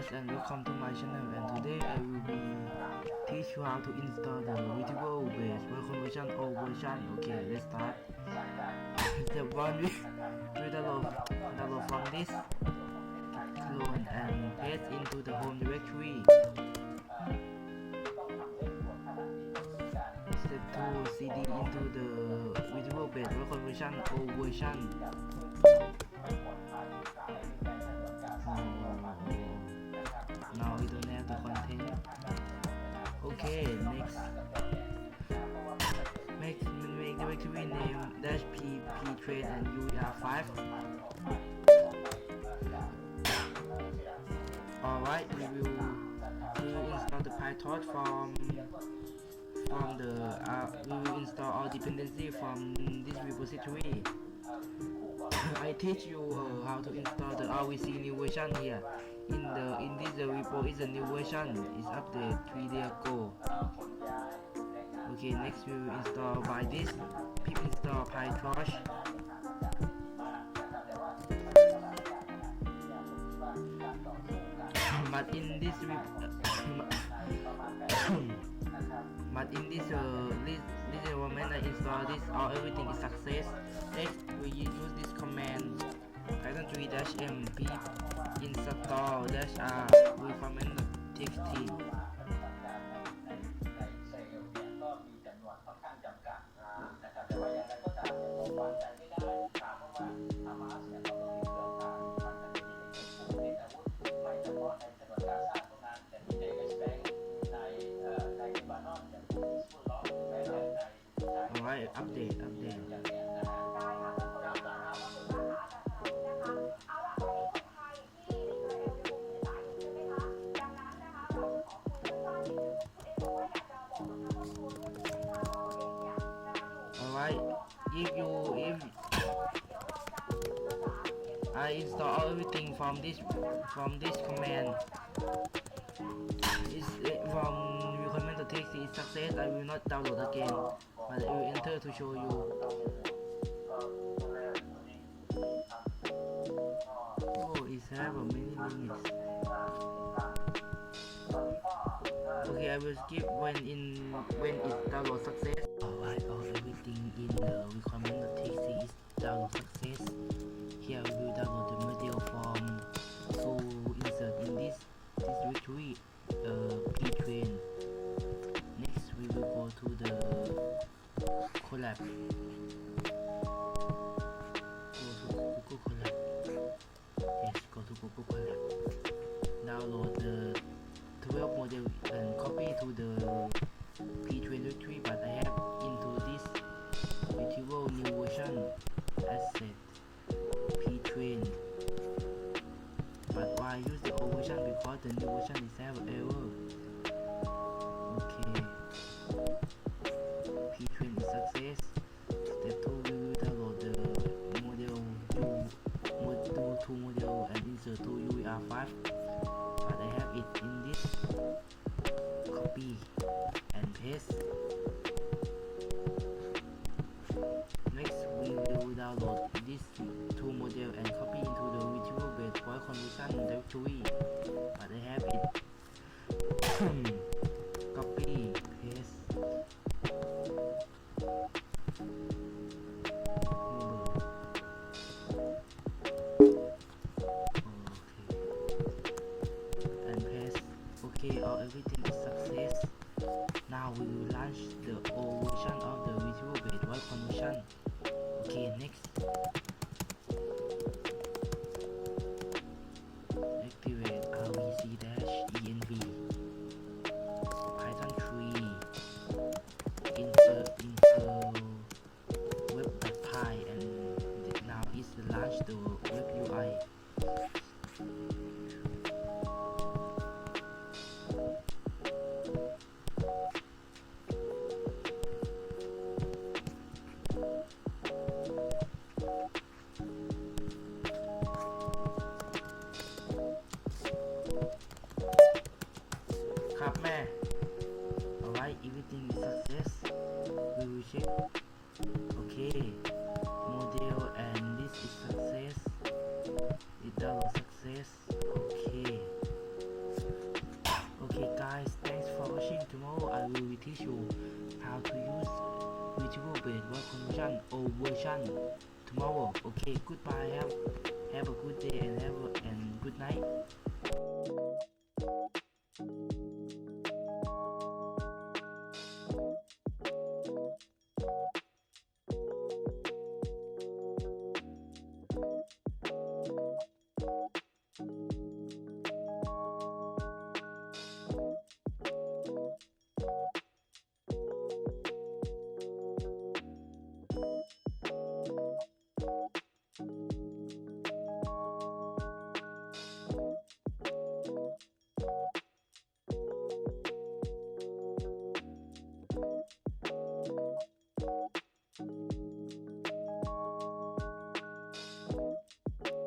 guys, and welcome to my channel, and today I will be teach you how to install the Retrieval-based-Voice-Conversion oldversion. Okay, let's start. Step 1, we download from this, clone and paste into the home directory. Step 2, cd into the Retrieval-based-Voice-Conversion oldversion. Now we don't have the content. Okay, next, make the directory name -p pretrained and UER5. Alright, we will install the PyTorch from the we will install all dependency from this repository. I teach you how to install the RVC new version here. In this repo is a new version, is updated 3 days ago. Okay, next we will install by this pip install PyTorch. But in this environment I install this, everything is success. Next we use this command python 3-m pip install -r requirements.txt. Alright, update. Alright, if I install everything from this command, is from requirements.txt is success, I will not download again, but I will enter to show you. Oh, it have many limits. Okay, I will skip when it download success. Alright, everything in the requirements.txt is download success. Here we will download the model form to insert in this directory, pretrained. Next we will go to the collab. Go to Google Collab. Yes, go to Google Collab. Download the 12 model and copy to the pretrained directory, but I have into this retrieval new version asset pretrained. But why use the old version? Because the new version is have error. Okay, pretrained is success. Step 2, we will download the model and insert to UER5. But I have it in this, copy and paste. Next we will download this two model and copy into the Retrieval-based-Voice-Conversion directory, but I have it. Copy, paste. Okay, everything is success. Now we will launch the old version of the Retrieval-based-Voice-Conversion. Okay, next. Activate RVC-env. Python 3. Insert web.py, and now is launch the WebUI. Alright, everything is success. We will check. Okay, model and this is success. It download success. Okay, will teach you how to use retrieval-based-Voice-Conversion old version tomorrow. Okay, goodbye. Have a good day and